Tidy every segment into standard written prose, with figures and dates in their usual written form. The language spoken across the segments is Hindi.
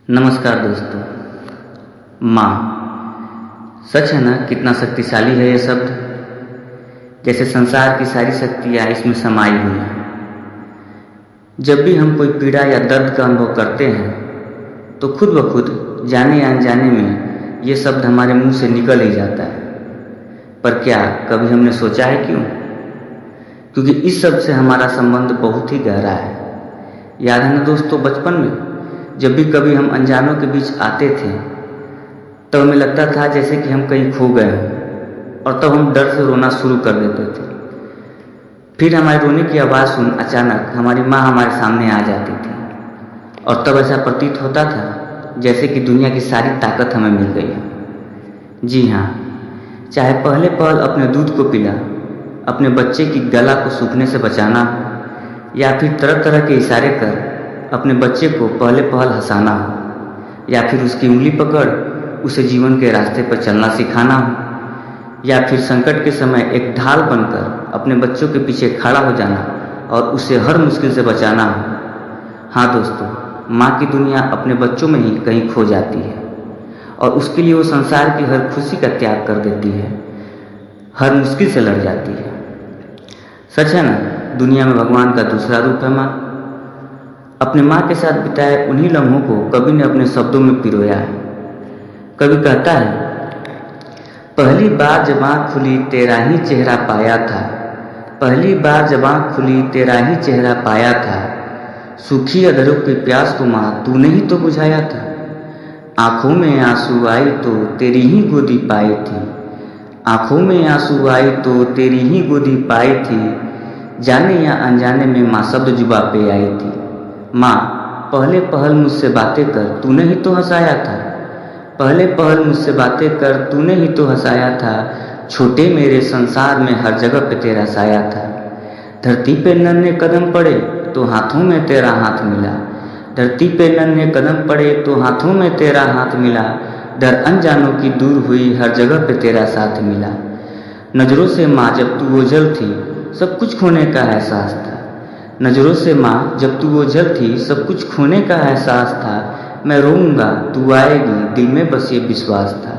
नमस्कार दोस्तों। माँ, सच है ना, कितना शक्तिशाली है ये शब्द। जैसे संसार की सारी शक्तियाँ इसमें समाई हुई हैं। जब भी हम कोई पीड़ा या दर्द का अनुभव करते हैं तो खुद ब खुद जाने या अनजाने में ये शब्द हमारे मुंह से निकल ही जाता है। पर क्या कभी हमने सोचा है क्यों? क्योंकि इस शब्द से हमारा संबंध बहुत ही गहरा है। याद है ना दोस्तों, बचपन में जब भी कभी हम अनजानों के बीच आते थे तब हमें लगता था जैसे कि हम कहीं खो गए हों, और तब हम डर से रोना शुरू कर देते थे। फिर हमारे रोने की आवाज़ सुन अचानक हमारी माँ हमारे सामने आ जाती थी, और तब ऐसा प्रतीत होता था जैसे कि दुनिया की सारी ताकत हमें मिल गई है। जी हाँ, चाहे पहले पहल अपने दूध को पिला, अपने बच्चे की गला को सूखने से बचाना हो, या फिर तरह तरह के इशारे कर अपने बच्चे को पहले पहल हंसाना हो, या फिर उसकी उंगली पकड़ उसे जीवन के रास्ते पर चलना सिखाना हो, या फिर संकट के समय एक ढाल बनकर अपने बच्चों के पीछे खड़ा हो जाना और उसे हर मुश्किल से बचाना हो। हाँ दोस्तों, माँ की दुनिया अपने बच्चों में ही कहीं खो जाती है, और उसके लिए वो संसार की हर खुशी का त्याग कर देती है, हर मुश्किल से लड़ जाती है। सच है ना, दुनिया में भगवान का दूसरा रूप है माँ। अपने माँ के साथ बिताए उन्हीं लम्हों को कवि ने अपने शब्दों में पिरोया है। कवि कहता है, पहली बार जब आँख खुली तेरा ही चेहरा पाया था, पहली बार जब आँख खुली तेरा ही चेहरा पाया था, सूखी अधरों की प्यास को माँ तूने ही तो बुझाया था, आँखों में आंसू आई तो तेरी ही गोदी पाई थी, आँखों में आंसू आई तो तेरी ही गोदी पाई थी, जाने या अनजाने में माँ शब्द जुबा पे आई थी। माँ, पहले पहल मुझसे बातें कर तूने ही तो हंसाया था, पहले पहल मुझसे बातें कर तूने ही तो हंसाया था, छोटे मेरे संसार में हर जगह पे तेरा साया था, धरती पे नन्हे कदम पड़े तो हाथों में तेरा हाथ मिला, धरती पे नन्हे कदम पड़े तो हाथों में तेरा हाथ मिला, डर अनजानों की दूर हुई हर जगह पे तेरा साथ मिला। नजरों से माँ जब तू ओझल थी सब कुछ खोने का एहसास था, नजरों से माँ जब तू ओझल थी सब कुछ खोने का एहसास था, मैं रोऊंगा तू आएगी दिल में बस ये विश्वास था,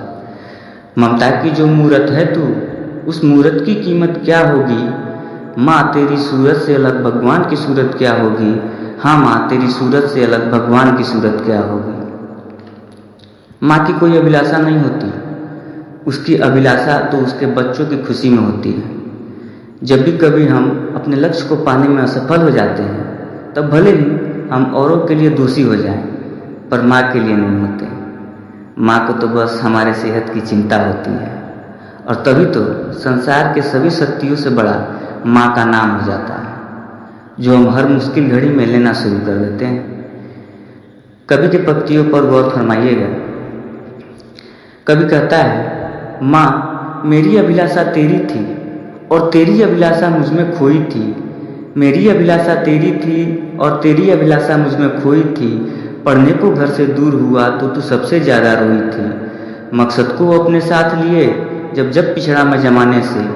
ममता की जो मूरत है तू उस मूरत की कीमत क्या होगी, माँ तेरी सूरत से अलग भगवान की सूरत क्या होगी, हाँ माँ तेरी सूरत से अलग भगवान की सूरत क्या होगी। माँ की कोई अभिलाषा नहीं होती, उसकी अभिलाषा तो उसके बच्चों की खुशी में होती है। जब भी कभी हम अपने लक्ष्य को पाने में असफल हो जाते हैं तब भले ही हम औरों के लिए दोषी हो जाएं, पर माँ के लिए नहीं होते। माँ को तो बस हमारे सेहत की चिंता होती है, और तभी तो संसार के सभी शक्तियों से बड़ा माँ का नाम हो जाता है, जो हम हर मुश्किल घड़ी में लेना शुरू कर देते हैं। कवि के पंक्तियों पर गौर फरमाइएगा। कवि कहता है, माँ मेरी अभिलाषा तेरी थी और तेरी अभिलाषा मुझमें खोई थी, मेरी अभिलाषा तेरी थी और तेरी अभिलाषा मुझमें खोई थी, पढ़ने को घर से दूर हुआ तो तू सबसे ज़्यादा रोई थी, मकसद को अपने साथ लिए जब जब पिछड़ा मैं जमाने से,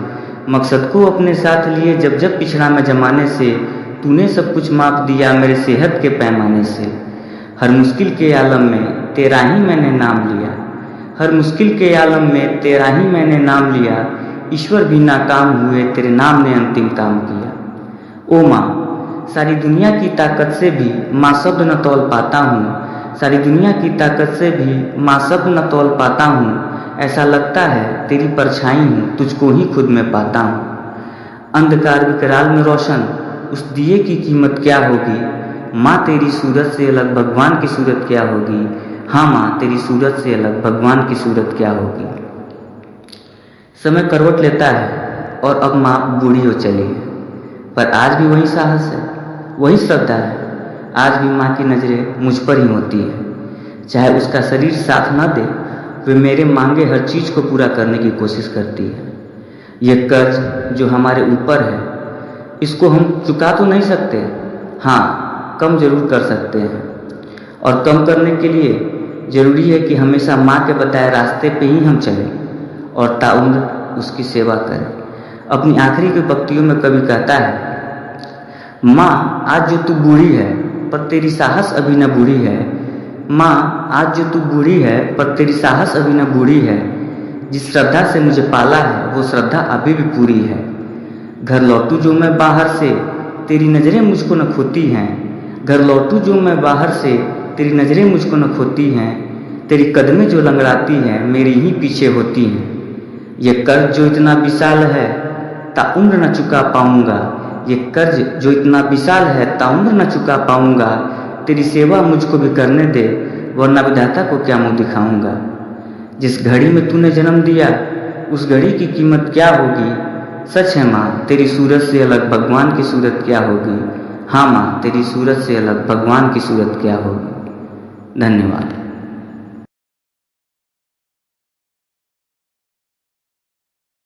मकसद को अपने साथ लिए जब जब पिछड़ा मैं जमाने से, तूने सब कुछ माप दिया मेरे सेहत के पैमाने से, हर मुश्किल के आलम में तेरा ही मैंने नाम लिया, हर मुश्किल के आलम में तेरा ही मैंने नाम लिया, ईश्वर भी नाकाम हुए तेरे नाम ने अंतिम काम किया। ओ माँ, सारी दुनिया की ताकत से भी माँ शब्द न तौल पाता हूँ, सारी दुनिया की ताकत से भी माँ शब्द न तौल पाता हूँ, ऐसा लगता है तेरी परछाई हूँ तुझको ही खुद में पाता हूँ, अंधकार विकराल में रोशन उस दिए की कीमत क्या होगी, माँ तेरी सूरत से अलग भगवान की सूरत क्या होगी, हाँ माँ तेरी सूरत से अलग भगवान की सूरत क्या होगी। समय करवट लेता है और अब माँ बूढ़ी हो चली है, पर आज भी वही साहस है, वही श्रद्धा है, आज भी माँ की नज़रें मुझ पर ही होती है, चाहे उसका शरीर साथ न दे वे मेरे मांगे हर चीज़ को पूरा करने की कोशिश करती है। यह कर्ज जो हमारे ऊपर है इसको हम चुका तो नहीं सकते, हाँ कम जरूर कर सकते हैं, और कम करने के लिए ज़रूरी है कि हमेशा माँ के बताए रास्ते पे ही हम चलें और ताउम्र उसकी सेवा करें। अपनी आखिरी की पंक्तियों में कवि कहता है, माँ आज जो तू बूढ़ी है पर तेरी साहस अभी न बूढ़ी है, माँ, आज जो तू बूढ़ी है पर तेरी साहस अभी न बूढ़ी है। जिस श्रद्धा से मुझे पाला है वो श्रद्धा अभी भी पूरी है। घर लौटूं जो मैं बाहर से, तेरी नज़रें मुझको न खोती हैं। घर लौटूं जो मैं बाहर से, तेरी नज़रें मुझको न खोती हैं। तेरी कदमें जो लंगड़ाती हैं मेरी ही पीछे होती हैं। ये कर्ज जो इतना विशाल है ताउम्र न चुका पाऊँगा। ये कर्ज जो इतना विशाल है ताउम्र न चुका पाऊँगा। तेरी सेवा मुझको भी करने दे, वरना विधाता को क्या मुँह दिखाऊँगा। जिस घड़ी में तूने जन्म दिया उस घड़ी की कीमत क्या होगी। सच है माँ, तेरी सूरत से अलग भगवान की सूरत क्या होगी। हाँ माँ, तेरी सूरत से अलग भगवान की सूरत क्या होगी। धन्यवाद।